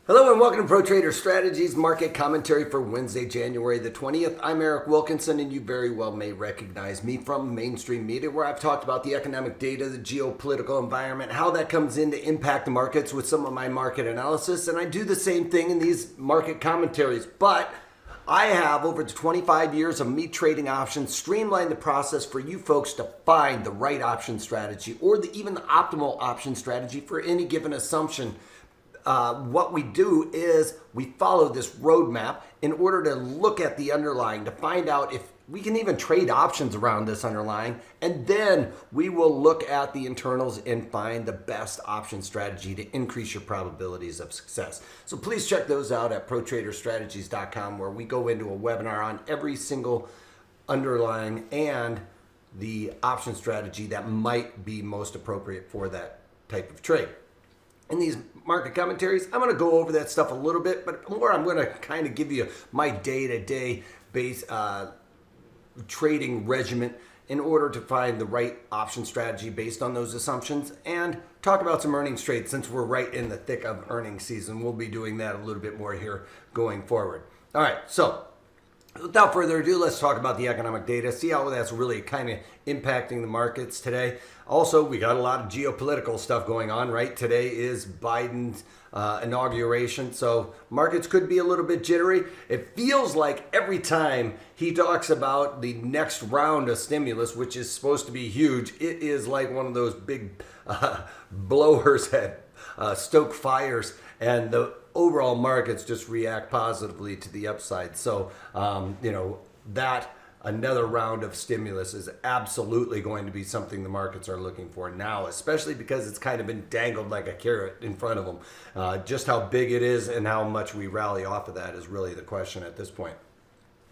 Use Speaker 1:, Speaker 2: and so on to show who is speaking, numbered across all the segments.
Speaker 1: Hello and welcome to Pro Trader Strategies Market Commentary for Wednesday, January the 20th. I'm Eric Wilkinson, and you very well may recognize me from mainstream media, where I've talked about the economic data, the geopolitical environment, how that comes in to impact the markets with some of my market analysis. And I do the same thing in these market commentaries, but I have over 25 years of me trading options, streamlined the process for you folks to find the right option strategy or even the optimal option strategy for any given assumption. What we do is we follow this roadmap in order to look at the underlying to find out if we can even trade options around this underlying, and then we will look at the internals and find the best option strategy to increase your probabilities of success. So please check those out at protraderstrategies.com, where we go into a webinar on every single underlying and the option strategy that might be most appropriate for that type of trade. In these market commentaries, I'm going to go over that stuff a little bit, but more I'm going to kind of give you my day-to-day base trading regimen in order to find the right option strategy based on those assumptions, and talk about some earnings trades since we're right in the thick of earnings season. We'll be doing that a little bit more here going forward. All right, so without further ado, let's talk about the economic data, see how that's really kind of impacting the markets today. Also, we got a lot of geopolitical stuff going on, right? Today is Biden's inauguration, so markets could be a little bit jittery. It feels like every time he talks about the next round of stimulus, which is supposed to be huge, it is like one of those big blowers that stoke fires, and the overall markets just react positively to the upside. So, that another round of stimulus is absolutely going to be something the markets are looking for now, especially because it's kind of been dangled like a carrot in front of them. Just how big it is and how much we rally off of that is really the question at this point.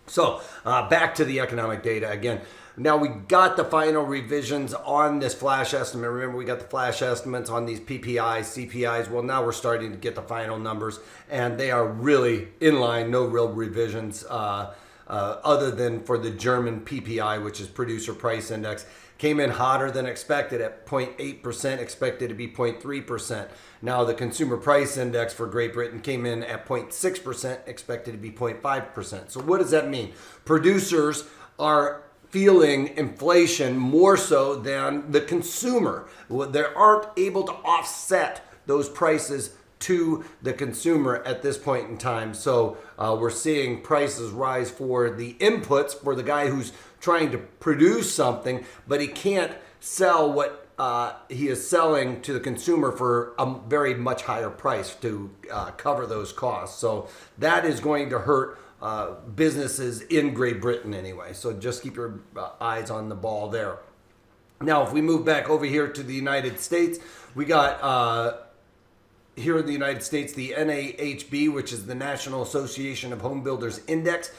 Speaker 1: So back to the economic data again. Now we got the final revisions on this flash estimate. Remember, we got the flash estimates on these PPIs, CPIs. Well, now we're starting to get the final numbers, and they are really in line. No real revisions other than for the German PPI, which is Producer Price Index. Came in hotter than expected at 0.8%, expected to be 0.3%. Now the Consumer Price Index for Great Britain came in at 0.6%, expected to be 0.5%. So what does that mean? Producers are feeling inflation more so than the consumer. They aren't able to offset those prices to the consumer at this point in time. So we're seeing prices rise for the inputs for the guy who's trying to produce something, but he can't sell what he is selling to the consumer for a very much higher price to cover those costs. So that is going to hurt businesses in Great Britain anyway. So just keep your eyes on the ball there. Now, if we move back over here to the United States, we got here in the United States, the NAHB, which is the National Association of Home Builders Index,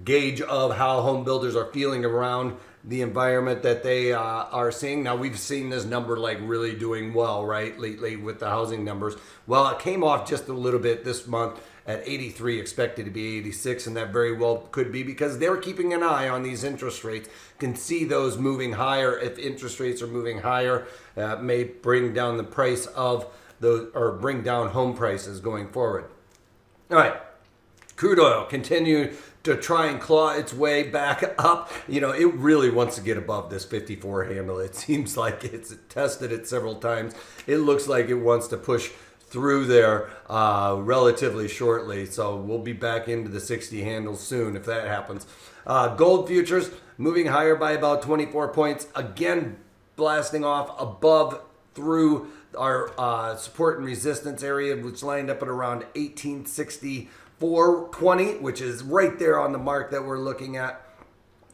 Speaker 1: gauge of how home builders are feeling around the environment that they are seeing. Now, we've seen this number like really doing well, right, lately with the housing numbers. Well, it came off just a little bit this month at 83, expected to be 86, and that very well could be because they're keeping an eye on these interest rates. Can see those moving higher. If interest rates are moving higher, may bring down the price of those, or bring down home prices going forward. All right, crude oil continued to try and claw its way back up. It really wants to get above this 54 handle. It seems like it's tested it several times. It looks like it wants to push through there relatively shortly. So we'll be back into the 60 handles soon if that happens. Gold futures moving higher by about 24 points. Again, blasting off above through our support and resistance area, which lined up at around 1864.20, which is right there on the mark that we're looking at.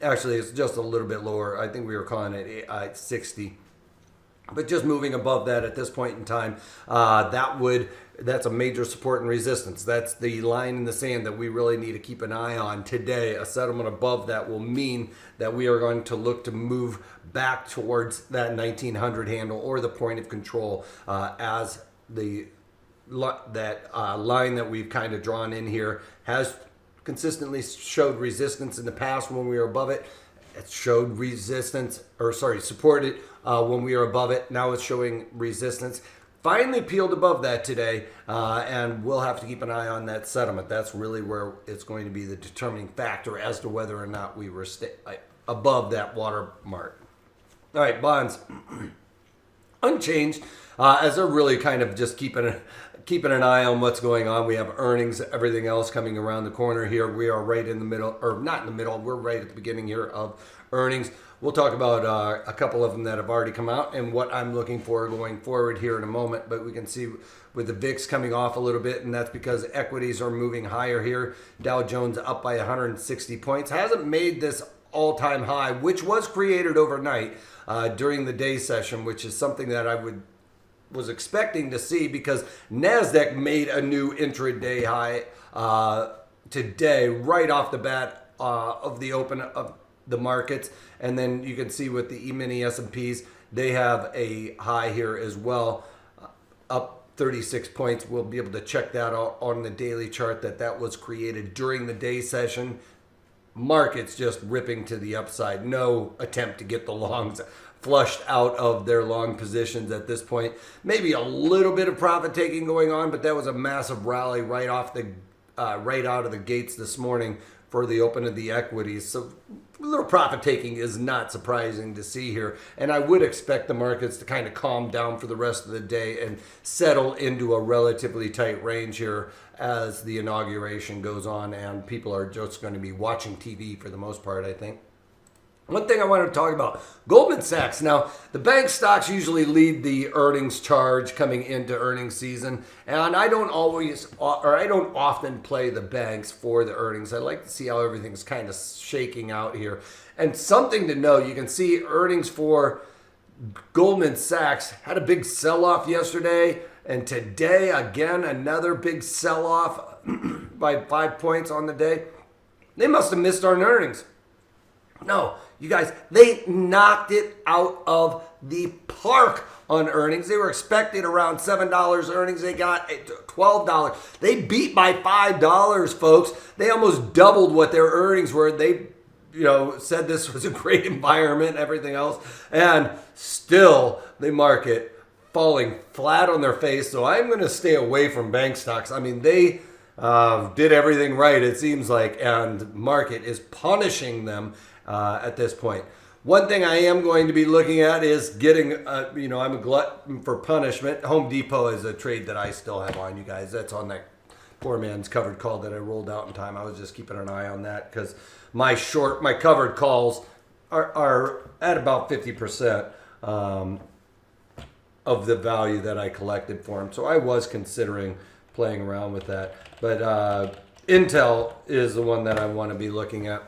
Speaker 1: Actually, it's just a little bit lower. I think we were calling it 60. But just moving above that at this point in time, that's a major support and resistance. That's the line in the sand that we really need to keep an eye on today. A settlement above that will mean that we are going to look to move back towards that 1900 handle or the point of control as that line that we've kind of drawn in here has consistently showed resistance in the past when we were above it. It showed resistance, supported when we were above it. Now it's showing resistance. finally peeled above that today, and we'll have to keep an eye on that settlement. That's really where it's going to be the determining factor as to whether or not we were above that watermark. All right, bonds unchanged, as they're really kind of just keeping an eye on what's going on. We have earnings, everything else coming around the corner here. We are right in the middle, or not in the middle, we're right at the beginning here of earnings. We'll talk about a couple of them that have already come out and what I'm looking for going forward here in a moment. But we can see with the VIX coming off a little bit, and that's because equities are moving higher here. Dow Jones up by 160 points. Hasn't made this all-time high, which was created overnight during the day session, which is something that I was expecting to see, because NASDAQ made a new intraday high today right off the bat of the open of the markets. And then you can see with the E-mini S&Ps, they have a high here as well, up 36 points. We'll be able to check that out on the daily chart, that was created during the day session. Markets just ripping to the upside. No attempt to get the longs flushed out of their long positions at this point. Maybe a little bit of profit taking going on, but that was a massive rally right out of the gates this morning for the open of the equities. So a little profit taking is not surprising to see here. And I would expect the markets to kind of calm down for the rest of the day and settle into a relatively tight range here as the inauguration goes on, and people are just going to be watching TV for the most part, I think. One thing I wanted to talk about, Goldman Sachs. Now, the bank stocks usually lead the earnings charge coming into earnings season, and I don't often play the banks for the earnings. I like to see how everything's kind of shaking out here. And something to know, you can see earnings for Goldman Sachs had a big sell-off yesterday, and today, again, another big sell-off by 5 points on the day. They must have missed our earnings. No, you guys, they knocked it out of the park on earnings. They were expecting around $7 earnings. They got $12. They beat by $5, folks. They almost doubled what their earnings were. They, said this was a great environment, everything else, and still the market falling flat on their face. So I'm going to stay away from bank stocks. I mean, they did everything right, it seems like, and market is punishing them at this point. One thing I am going to be looking at is getting, I'm a glutton for punishment. Home Depot is a trade that I still have on, you guys. That's on that poor man's covered call that I rolled out in time. I was just keeping an eye on that because my covered calls are at about 50% of the value that I collected for them. So I was considering playing around with that. But Intel is the one that I want to be looking at.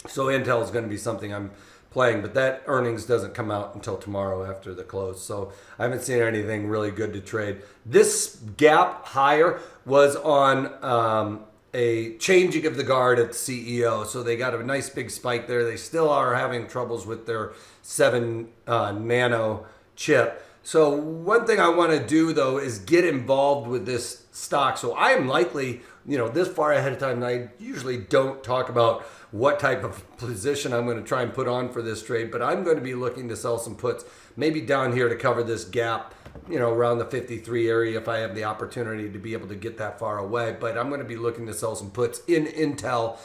Speaker 1: So Intel is going to be something I'm playing, but that earnings doesn't come out until tomorrow after the close. So I haven't seen anything really good to trade. This gap higher was on a changing of the guard at the CEO. So they got a nice big spike there. They still are having troubles with their 7 nano chip. So one thing I want to do, though, is get involved with this stock. So I am likely, this far ahead of time, and I usually don't talk about what type of position I'm going to try and put on for this trade, but I'm going to be looking to sell some puts, maybe down here to cover this gap, around the 53 area if I have the opportunity to be able to get that far away. But I'm going to be looking to sell some puts in Intel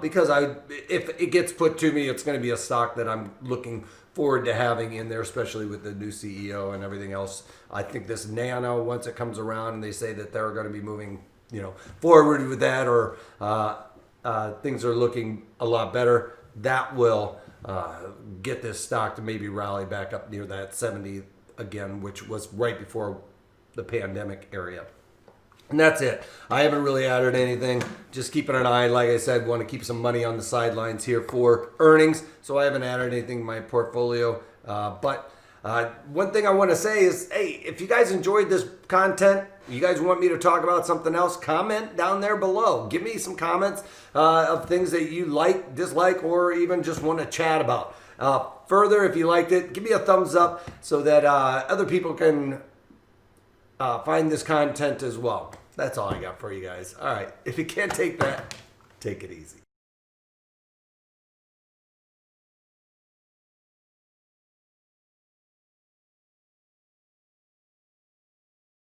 Speaker 1: because if it gets put to me, it's going to be a stock that I'm looking forward to having in there, especially with the new CEO and everything else. I think this Nano, once it comes around and they say that they're going to be moving, forward with that, or things are looking a lot better, that will get this stock to maybe rally back up near that 70 again, which was right before the pandemic area. And that's it. I haven't really added anything. Just keeping an eye. Like I said, want to keep some money on the sidelines here for earnings. So I haven't added anything in my portfolio. But one thing I want to say is, hey, if you guys enjoyed this content, you guys want me to talk about something else, comment down there below. Give me some comments of things that you like, dislike, or even just want to chat about. Further, if you liked it, give me a thumbs up so that other people can find this content as well. That's all I got for you guys. All right. If you can't take that, take it easy.